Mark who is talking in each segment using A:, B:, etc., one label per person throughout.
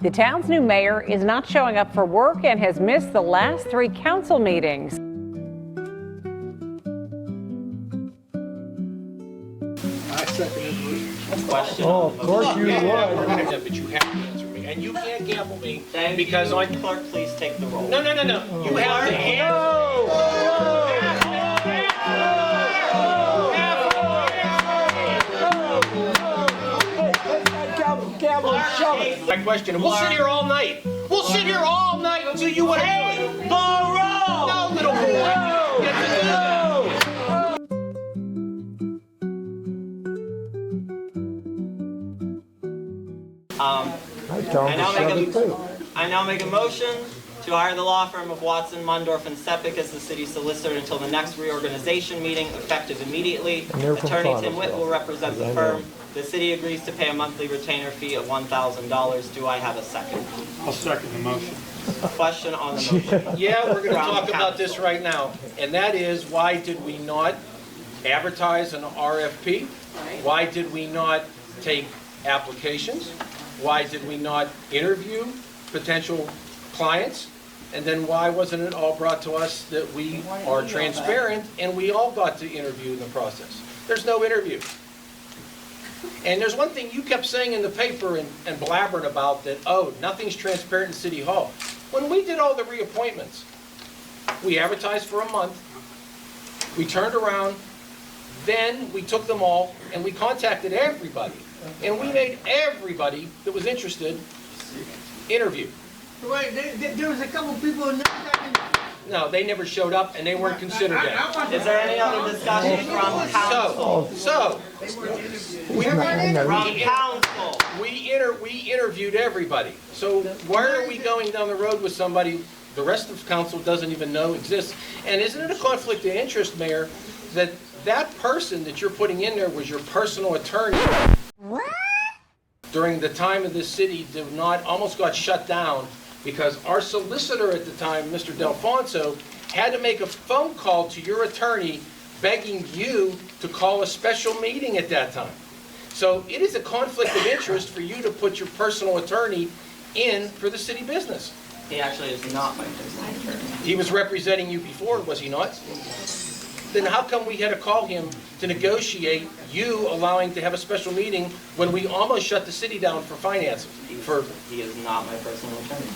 A: The town's new mayor is not showing up for work and has missed the last 3 council meetings.
B: I second it.
C: Question.
D: Oh, of course you would.
B: But you have to answer me, and you can't gamble me because
C: Lord Clerk, please take the roll.
B: No. You have to answer. My question, and we'll sit here all night. We'll sit here all night until you want to do it. No, little boy. Get to the
C: I now make a motion to hire the law firm of Watson, Mundorf, and Sepik as the city solicitor until the next reorganization meeting, effective immediately. Attorney Tim Witt will represent the firm. The city agrees to pay a monthly retainer fee of $1,000. Do I have a second?
D: I'll second the motion.
C: Question on the motion.
B: Yeah, we're going to talk about this right now, and that is, why did we not advertise an RFP? Why did we not take applications? Why did we not interview potential clients? And then why wasn't it all brought to us that we are transparent and we all got to interview in the process? There's no interview. And there's one thing you kept saying in the paper and blabbering about, that, oh, nothing's transparent in City Hall. When we did all the reappointments, we advertised for a month, we turned around, then we took them all and we contacted everybody. And we made everybody that was interested interview.
E: Wait, there was a couple people in there.
B: No, they never showed up and they weren't considered that.
C: Is there any other discussion from council?
B: We interviewed everybody. So why are we going down the road with somebody the rest of council doesn't even know exists? And isn't it a conflict of interest, Mayor, that that person that you're putting in there was your personal attorney? What? During the time of this city almost got shut down because our solicitor at the time, Mr. Delfonso, had to make a phone call to your attorney begging you to call a special meeting at that time. So it is a conflict of interest for you to put your personal attorney in for the city business.
C: He actually is not my personal attorney.
B: He was representing you before, was he not? Then how come we had to call him to negotiate you allowing to have a special meeting when we almost shut the city down for finances?
C: He is not my personal attorney.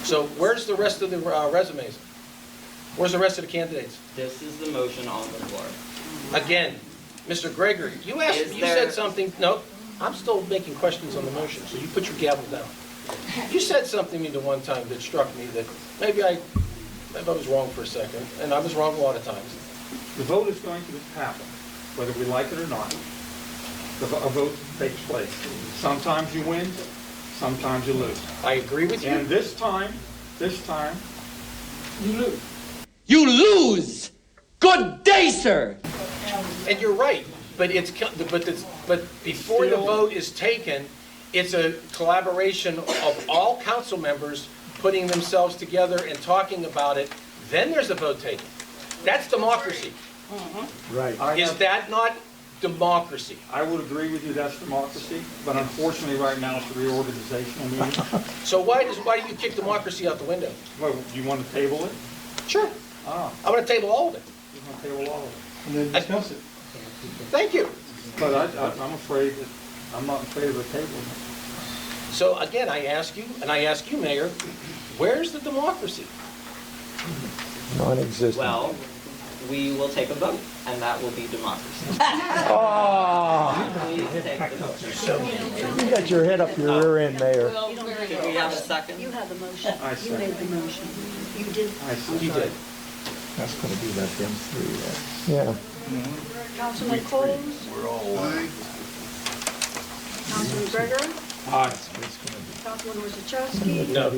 B: So where's the rest of the resumes? Where's the rest of the candidates?
C: This is the motion on the floor.
B: Again, Mr. Gregory, you said something. No, I'm still making questions on the motion, so you put your gavel down. You said something to me the one time that struck me that maybe I was wrong for a second, and I was wrong a lot of times.
D: The vote is going to happen, whether we like it or not. A vote takes place. Sometimes you win, sometimes you lose.
B: I agree with you.
D: And this time, you lose.
F: You lose! Good day, sir!
B: And you're right, but before the vote is taken, it's a collaboration of all council members putting themselves together and talking about it. Then there's a vote taken. That's democracy.
D: Right.
B: Is that not democracy?
D: I would agree with you, that's democracy, but unfortunately right now it's a reorganizational meeting.
B: So why do you kick democracy out the window?
D: Well, do you want to table it?
B: Sure.
D: Ah,
B: I want to table all of it.
D: you want to table all of it.
G: And then discuss it.
B: Thank you.
D: But I'm afraid that, I'm not in favor of tabling it.
B: So again, I ask you, and I ask you, Mayor, where's the democracy?
H: Non-existent.
C: Well, we will take a vote, and that will be democracy. Please take the vote.
H: You got your head up your rear end, Mayor.
C: Could we have a second?
I: You have the motion. You made the motion. You did.
B: You did.
H: That's going to be like them three, yeah.
I: Councilman Coles?
G: We're all aye.
I: Councilman Gregory?
D: Aye.
I: Councilman Wozzachowski?
B: No.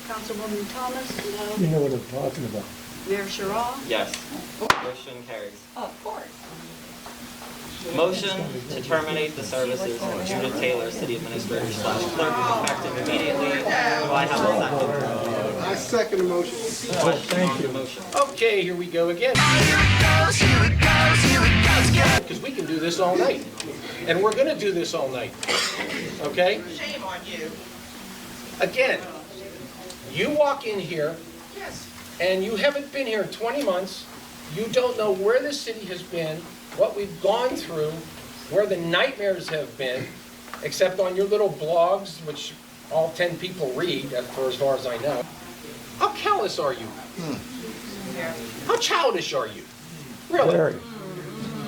I: Councilwoman Thomas? No.
H: You know what I'm talking about.
I: Mayor Sherrod?
C: Yes. Motion carries.
I: Of course.
C: Motion to terminate the services of Judith Taylor, City Administrator / Clerk, effective immediately. Do I have a second?
G: I second the motion.
C: Question on the motion.
B: Okay, here we go again. Because we can do this all night. And we're going to do this all night. Okay?
E: Shame on you.
B: Again, you walk in here, and you haven't been here in 20 months. You don't know where the city has been, what we've gone through, where the nightmares have been, except on your little blogs, which all 10 people read, for as far as I know. How callous are you? How childish are you? Really?
H: Very.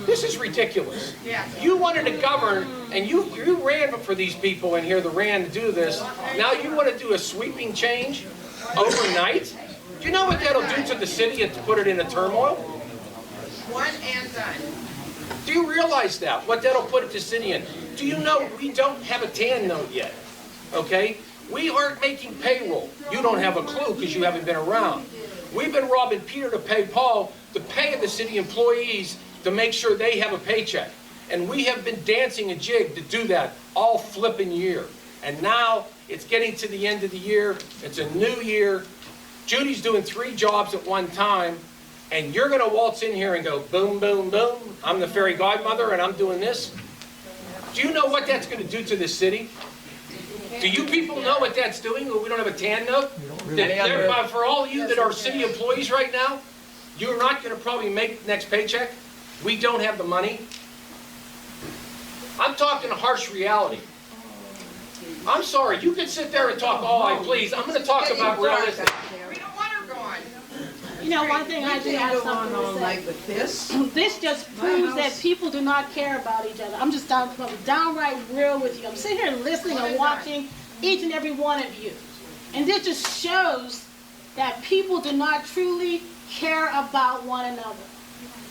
B: This is ridiculous. You wanted to govern, and you ran for these people in here, the ran to do this. Now you want to do a sweeping change overnight? Do you know what that'll do to the city and to put it in a turmoil?
E: One and done.
B: Do you realize that? What that'll put the city in? Do you know we don't have a TAN note yet? Okay? We aren't making payroll. You don't have a clue because you haven't been around. We've been robbing Peter to pay Paul, to pay the city employees to make sure they have a paycheck. And we have been dancing a jig to do that all flipping year. And now it's getting to the end of the year. It's a new year. Judy's doing 3 jobs at one time. And you're going to waltz in here and go, boom, boom, boom. I'm the fairy godmother and I'm doing this. Do you know what that's going to do to this city? Do you people know what that's doing? We don't have a TAN note? For all of you that are city employees right now, you're not going to probably make the next paycheck. We don't have the money. I'm talking a harsh reality. I'm sorry, you can sit there and talk all I please. I'm going to talk about realism.
E: We don't want her gone.
J: You know, one thing I do have something to say.
E: with this.
J: This just proves that people do not care about each other. I'm just downright real with you. I'm sitting here listening and watching each and every one of you. And this just shows that people do not truly care about one another.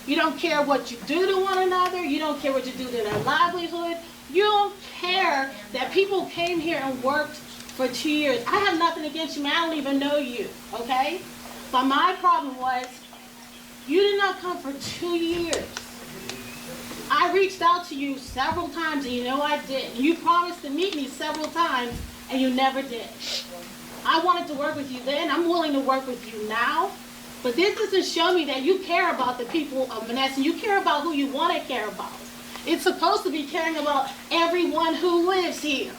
J: You don't care what you do to one another. You don't care what you do to their livelihood. You don't care that people came here and worked for 2 years. I have nothing against you, man. I don't even know you, okay? But my problem was, you did not come for 2 years. I reached out to you several times, and you know I did. You promised to meet me several times, and you never did. I wanted to work with you then. I'm willing to work with you now. But this doesn't show me that you care about the people of Monessen. You care about who you want to care about. It's supposed to be caring about everyone who lives here,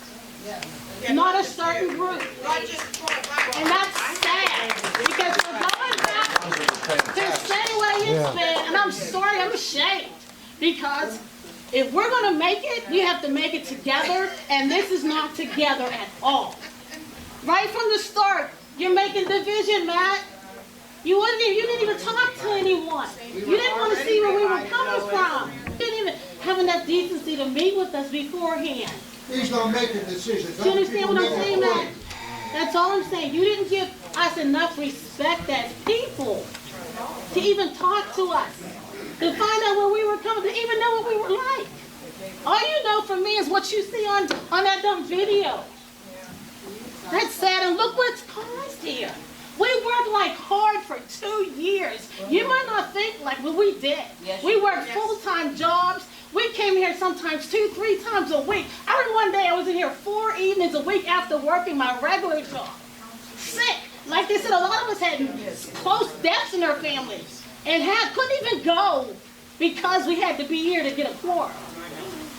J: not a certain group. And that's sad, because we're going back to the same way it's been, and I'm sorry, I'm ashamed, because if we're going to make it, we have to make it together, and this is not together at all. Right from the start, you're making division, Matt. You didn't even talk to anyone. You didn't want to see where we were coming from. You didn't even have enough decency to meet with us beforehand.
G: He's not making decisions.
J: Do you understand what I'm saying, Matt? That's all I'm saying. You didn't give us enough respect as people to even talk to us, to find out where we were coming, to even know what we were like. All you know from me is what you see on that dumb video. That's sad, and look what's caused here. We worked like hard for 2 years. You might not think like what we did. We worked full-time jobs. We came here sometimes 2, 3 times a week. I remember one day I was in here 4 evenings a week after working my regular job. Sick. Like they said, a lot of us had close deaths in our families and couldn't even go because we had to be here to get a quorum.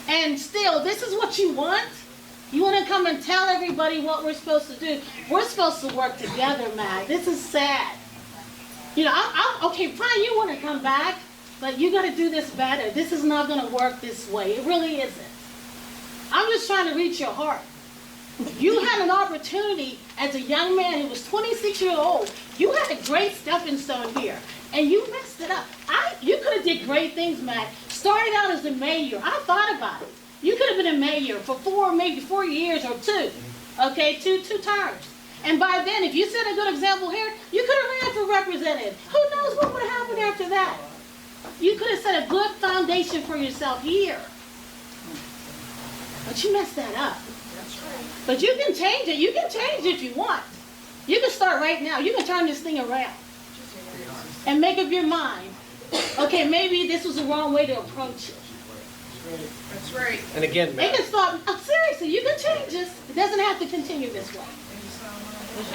J: And still, this is what you want? You want to come and tell everybody what we're supposed to do? We're supposed to work together, Matt. This is sad. You know, okay, fine, you want to come back, but you got to do this better. This is not going to work this way. It really isn't. I'm just trying to reach your heart. You had an opportunity as a young man who was 26 years old. You had a great stepping stone here, and you messed it up. You could have did great things, Matt. Started out as a mayor. I thought about it. You could have been a mayor for maybe 4 years or 2, okay, two terms. And by then, if you set a good example here, you could have ran for representative. Who knows what would have happened after that? You could have set a good foundation for yourself here. But you messed that up. But you can change it. You can change it if you want. You can start right now. You can turn this thing around and make up your mind. Okay, maybe this was the wrong way to approach it.
E: That's right.
B: And again,
J: It
B: Matt,
J: can start, seriously, you can change this. It doesn't have to continue this way.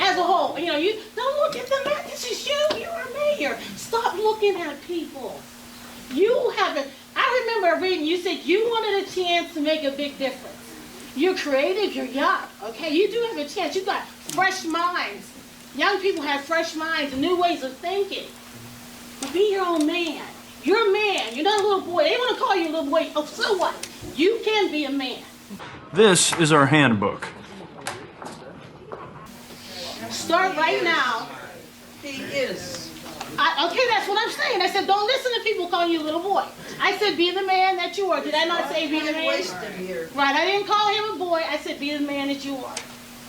J: As a whole, you know, you don't look at the man. This is you. You're a mayor. Stop looking at people. You haven't. I remember reading, you said you wanted a chance to make a big difference. You're creative, you're young, okay? You do have a chance. You've got fresh minds. Young people have fresh minds and new ways of thinking. But be your own man. You're a man. You're not a little boy. They want to call you a little boy. Oh, so what? You can be a man.
K: This is our handbook.
J: Start right now.
E: He is.
J: Okay, that's what I'm saying. I said, don't listen to people calling you a little boy. I said, be the man that you are. Did I not say be the man?
E: Here.
J: Right, I didn't call him a boy. I said, be the man that you are.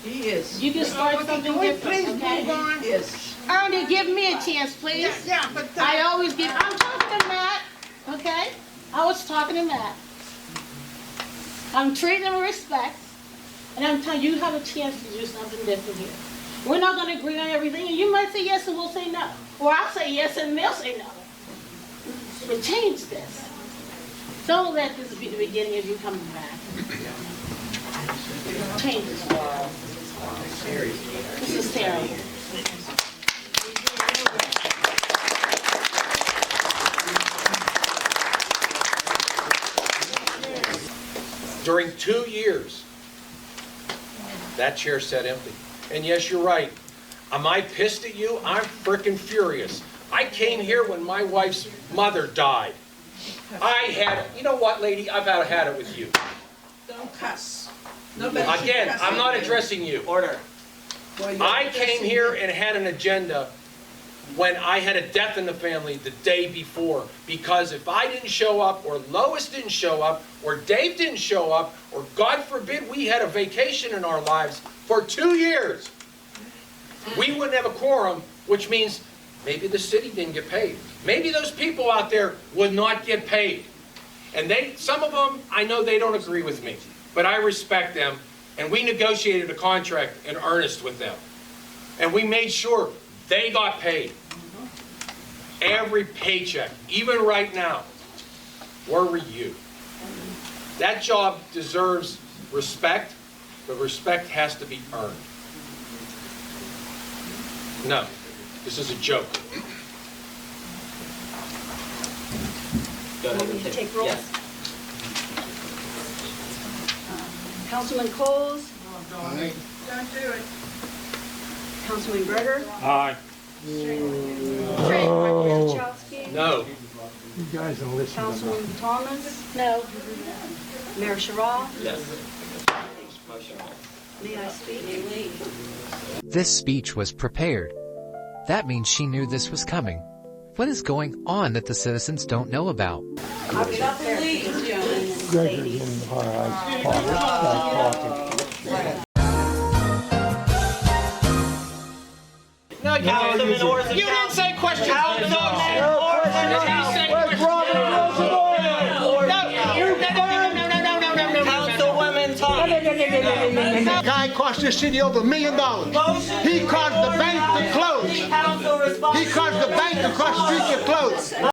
E: He is.
J: You can start something different,
E: Please
J: okay?
E: move on. Yes.
J: Ernie, give me a chance, please.
E: Yeah, but
J: I always give, I'm talking to Matt, okay? I was talking to Matt. I'm treating him with respect, and I'm telling you, you have a chance to do something different here. We're not gonna agree on everything, and you might say yes and we'll say no. Or I'll say yes and they'll say no. But change this. Don't let this be the beginning of you coming back. Change this. This is terrible.
B: During 2 years, that chair sat empty. And yes, you're right. Am I pissed at you? I'm frickin' furious. I came here when my wife's mother died. You know what, lady? I've had it with you.
E: Don't cuss. Nobody should
B: Again,
E: cuss
B: I'm not
E: anyway.
B: addressing you.
C: Order.
E: Boy, you're
B: I came
E: cussing.
B: here and had an agenda when I had a death in the family the day before. Because if I didn't show up, or Lois didn't show up, or Dave didn't show up, or God forbid we had a vacation in our lives for 2 years, we wouldn't have a quorum, which means maybe the city didn't get paid. Maybe those people out there would not get paid. And some of them, I know they don't agree with me, but I respect them, and we negotiated a contract in earnest with them. And we made sure they got paid. Every paycheck, even right now. Where were you? That job deserves respect, but respect has to be earned. No, this is a joke.
C: Go ahead.
I: Want me to take roll?
C: Yes.
I: Councilman Coles,
E: Don't do it.
I: Councilman Gregor,
D: Aye.
I: Chowski,
B: No.
H: You guys don't listen to them.
I: Councilwoman Thomas,
J: No.
I: Mayor Sherrod.
C: Yes. Motion.
I: May I speak?
L: This speech was prepared. That means she knew this was coming. What is going on that the citizens don't know about?
H: Gregory in the high talking.
B: No,
C: Councilman Orza.
B: you didn't say question.
C: Councilman Councilwoman Thomas.
G: Guy cost this city over $1 million. He caused the bank to close.
C: Council response.
G: He caused the bank across the street to close.